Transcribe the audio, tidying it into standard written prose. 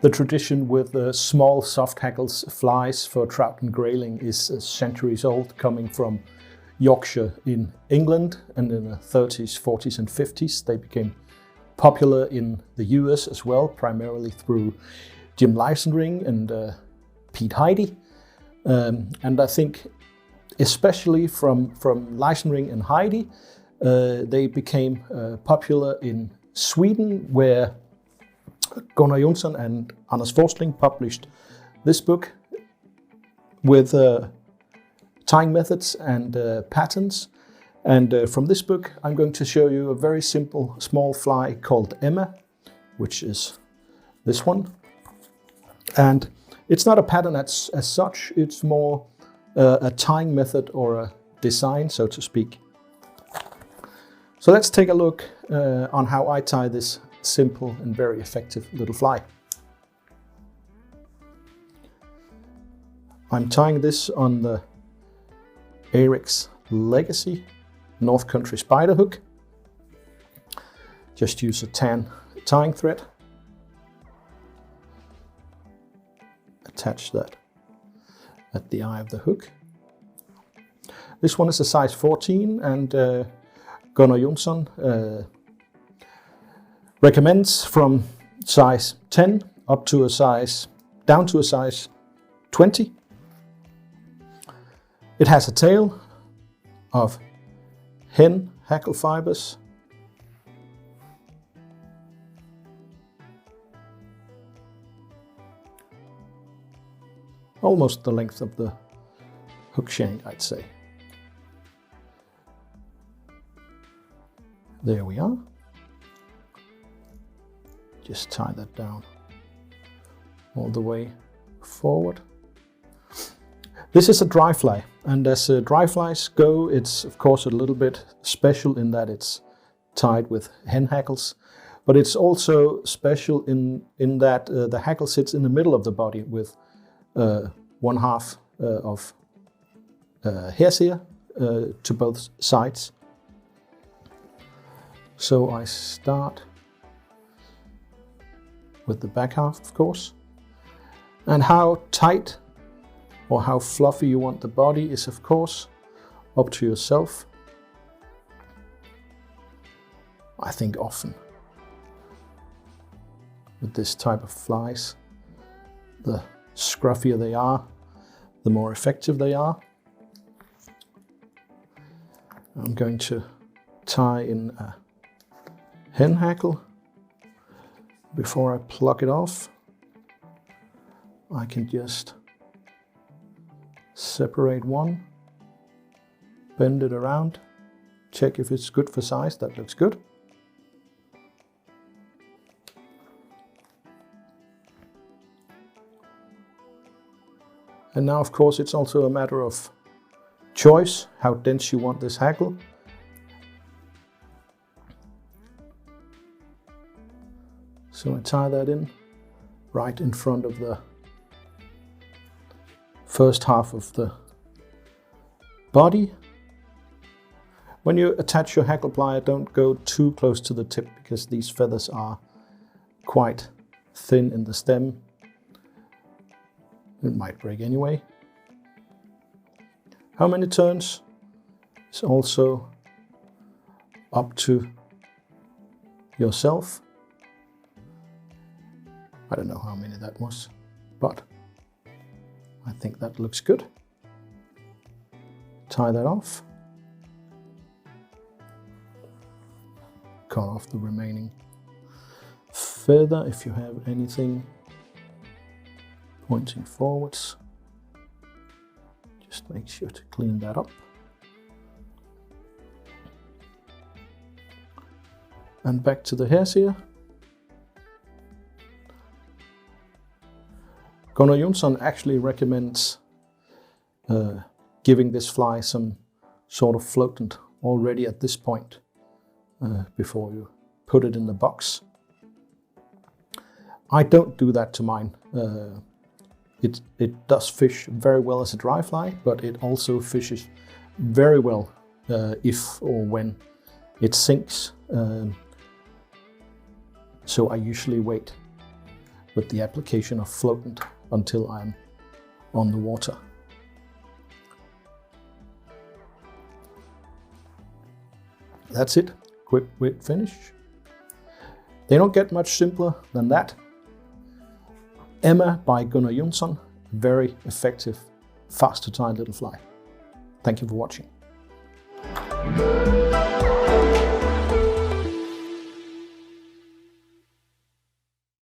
The tradition with small soft-hackled flies for trout and grayling is centuries old, coming from Yorkshire in England, and in the 30s, 40s and 50s they became popular in the US as well, primarily through Jim Leisenring and Pete Heidi. And I think especially from Leisenring and Heidi, they became popular in Sweden, where Gunnar and Anders Forsling published this book with tying methods and patterns. And from this book, I'm going to show you a very simple small fly called Emma, which is this one. And it's not a pattern as such, it's more a tying method or a design, so to speak. So let's take a look on how I tie this simple and very effective little fly. I'm tying this on the Ahrex Legacy North Country spider hook. Just use a tan tying thread. Attach that at the eye of the hook. This one is a size 14, and Gunnar recommends from size 10 up to a size, down to a size 20. It has a tail of hen hackle fibers. Almost the length of the hook shank, I'd say. There we are. Just tie that down all the way forward. This is a dry fly, and as dry flies go, it's of course a little bit special in that it's tied with hen hackles, but it's also special in that the hackle sits in the middle of the body with one half of hair's-ear to both sides. So I start with the back half, of course, and how tight or how fluffy you want the body is of course up to yourself. I think often with this type of flies, the scruffier they are, the more effective they are. I'm going to tie in a hen hackle. Before I pluck it off, I can just separate one, bend it around, check if it's good for size. That looks good. And now, of course, it's also a matter of choice, how dense you want this hackle. So I tie that in right in front of the first half of the body. When you attach your hackle plier, don't go too close to the tip because these feathers are quite thin in the stem. It might break anyway. How many turns is also up to yourself. I don't know how many that was, but I think that looks good. Tie that off. Cut off the remaining feather if you have anything pointing forwards. Just make sure to clean that up. And back to the hair's-ear. Gunnar actually recommends giving this fly some sort of floatant already at this point before you put it in the box. I don't do that to mine. It does fish very well as a dry fly, but it also fishes very well if or when it sinks. So I usually wait with the application of floatant until I'm on the water. That's it, quick weight finish. They don't get much simpler than that. Emma by Gunnar, very effective, fast to tie little fly. Thank you for watching.